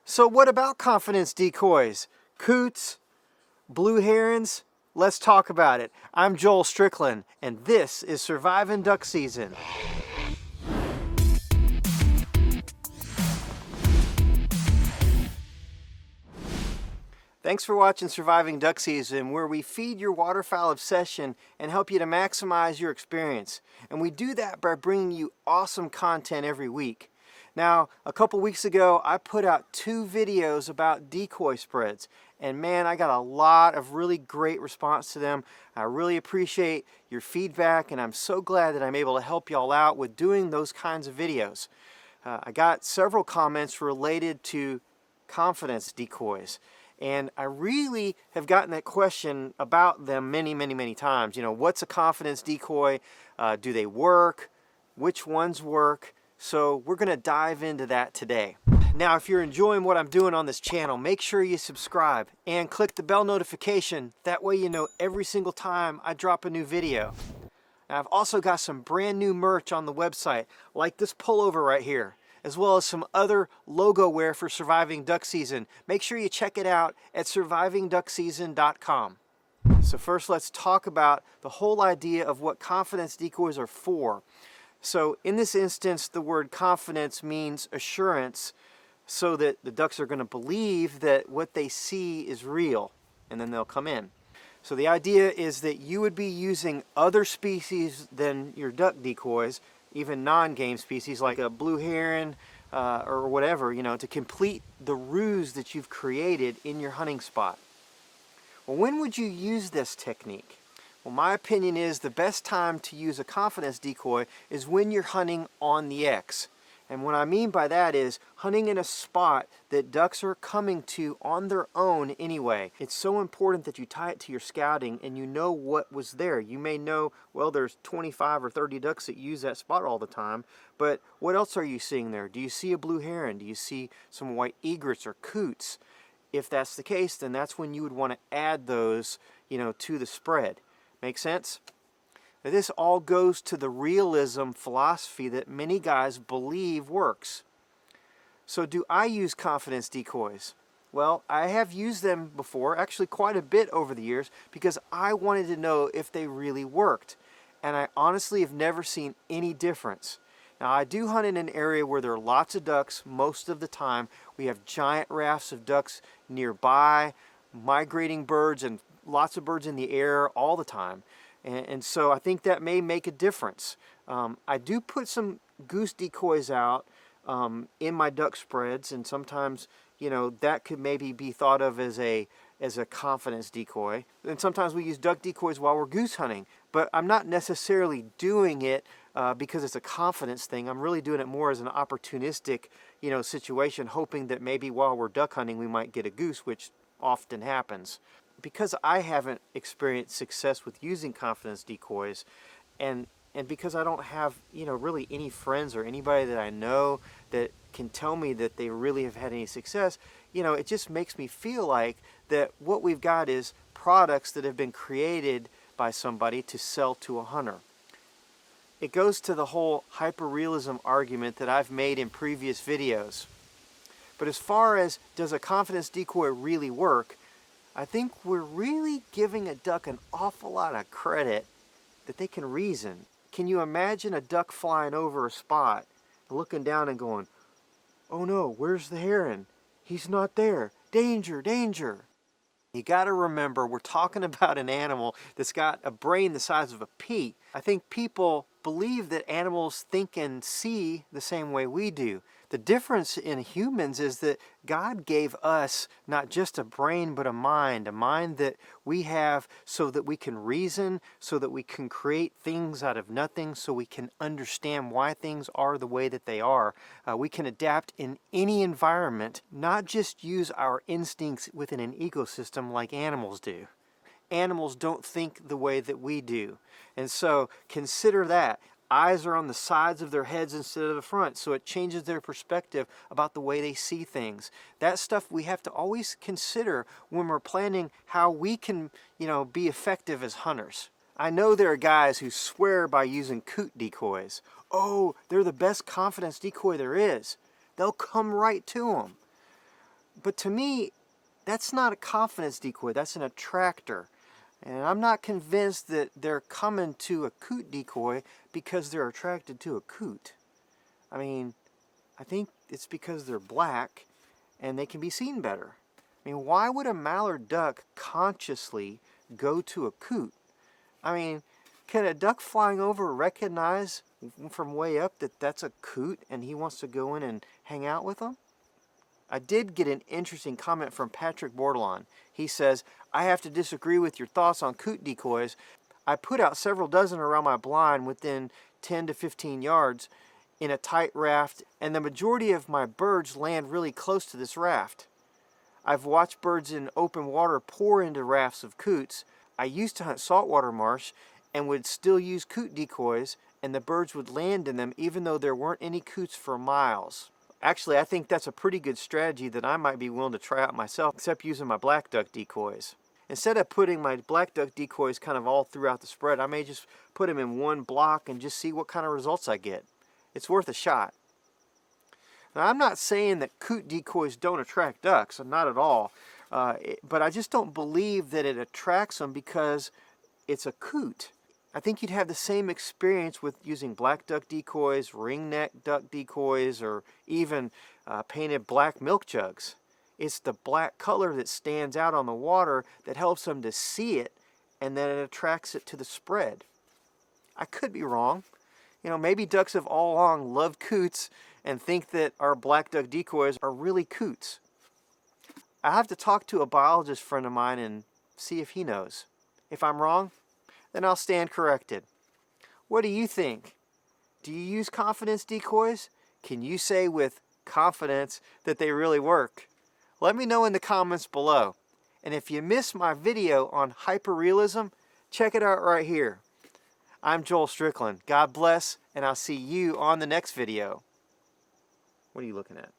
So what about confidence decoys? Coots, blue herons? Let's talk about it. I'm Joel Strickland, and this is Surviving Duck Season. Thanks for watching Surviving Duck Season, where we feed your waterfowl obsession and help you to maximize your experience. And we do that by bringing you awesome content every week. Now, a couple weeks ago, I put out 2 videos about decoy spreads. And man, I got a lot of really great response to them. I really appreciate your feedback, and I'm so glad that I'm able to help y'all out with doing those kinds of videos. I got several comments related to confidence decoys. And I really have gotten that question about them many times. You know, what's a confidence decoy? Do they work? Which ones work? So we're going to dive into that today. Now, if you're enjoying what I'm doing on this channel, make sure you subscribe and click the bell notification. That way you know every single time I drop a new video. Now, I've also got some brand new merch on the website, like this pullover right here, as well as some other logo wear for Surviving Duck Season. Make sure you check it out at survivingduckseason.com. So first, let's talk about the whole idea of what confidence decoys are for. So in this instance, the word confidence means assurance, so that the ducks are going to believe that what they see is real, and then they'll come in. So the idea is that you would be using other species than your duck decoys, even non-game species like a blue heron or whatever, you know, to complete the ruse that you've created in your hunting spot. Well, when would you use this technique? Well, my opinion is the best time to use a confidence decoy is when you're hunting on the X. And what I mean by that is hunting in a spot that ducks are coming to on their own anyway. It's so important that you tie it to your scouting and you know what was there. You may know, well, there's 25 or 30 ducks that use that spot all the time, but what else are you seeing there? Do you see a blue heron? Do you see some white egrets or coots? If that's the case, then that's when you would want to add those, you know, to the spread. Make sense? Now, this all goes to the realism philosophy that many guys believe works. So do I use confidence decoys? Well, I have used them before, actually quite a bit over the years, because I wanted to know if they really worked. And I honestly have never seen any difference. Now, I do hunt in an area where there are lots of ducks most of the time. We have giant rafts of ducks nearby, migrating birds, and lots of birds in the air all the time. And so I think that may make a difference. I do put some goose decoys out in my duck spreads, and sometimes, you know, that could maybe be thought of as a confidence decoy. And sometimes we use duck decoys while we're goose hunting, but I'm not necessarily doing it because it's a confidence thing. I'm really doing it more as an opportunistic, you know, situation, hoping that maybe while we're duck hunting we might get a goose, which often happens. Because I haven't experienced success with using confidence decoys, and because I don't have, you know, really any friends or anybody that I know that can tell me that they really have had any success, you know, it just makes me feel like that what we've got is products that have been created by somebody to sell to a hunter. It goes to the whole hyperrealism argument that I've made in previous videos. But as far as does a confidence decoy really work, I think we're really giving a duck an awful lot of credit that they can reason. Can you imagine a duck flying over a spot, looking down and going, "Oh no, where's the heron? He's not there. Danger, danger." You got to remember, we're talking about an animal that's got a brain the size of a pea. I think people believe that animals think and see the same way we do. The difference in humans is that God gave us not just a brain, but a mind that we have so that we can reason, so that we can create things out of nothing, so we can understand why things are the way that they are. We can adapt in any environment, not just use our instincts within an ecosystem like animals do. Animals don't think the way that we do. And so consider that. Eyes are on the sides of their heads instead of the front, so it changes their perspective about the way they see things. That stuff we have to always consider when we're planning how we can, you know, be effective as hunters. I know there are guys who swear by using coot decoys. Oh, they're the best confidence decoy there is. They'll come right to them. But to me, that's not a confidence decoy, that's an attractor. And I'm not convinced that they're coming to a coot decoy because they're attracted to a coot. I mean, I think it's because they're black and they can be seen better. I mean, why would a mallard duck consciously go to a coot? I mean, can a duck flying over recognize from way up that that's a coot and he wants to go in and hang out with them? I did get an interesting comment from Patrick Bordelon. He says, I have to disagree with your thoughts on coot decoys. I put out several dozen around my blind within 10 to 15 yards in a tight raft, and the majority of my birds land really close to this raft. I've watched birds in open water pour into rafts of coots. I used to hunt saltwater marsh and would still use coot decoys, and the birds would land in them even though there weren't any coots for miles. Actually, I think that's a pretty good strategy that I might be willing to try out myself, except using my black duck decoys. Instead of putting my black duck decoys kind of all throughout the spread, I may just put them in one block and just see what kind of results I get. It's worth a shot. Now, I'm not saying that coot decoys don't attract ducks, not at all, but I just don't believe that it attracts them because it's a coot. I think you'd have the same experience with using black duck decoys, ringneck duck decoys, or even painted black milk jugs. It's the black color that stands out on the water that helps them to see it, and then it attracts it to the spread. I could be wrong. You know, maybe ducks have all along loved coots and think that our black duck decoys are really coots. I have to talk to a biologist friend of mine and see if he knows. If I'm wrong, then I'll stand corrected. What do you think? Do you use confidence decoys? Can you say with confidence that they really work? Let me know in the comments below. And if you missed my video on hyperrealism, check it out right here. I'm Joel Strickland. God bless, and I'll see you on the next video. What are you looking at?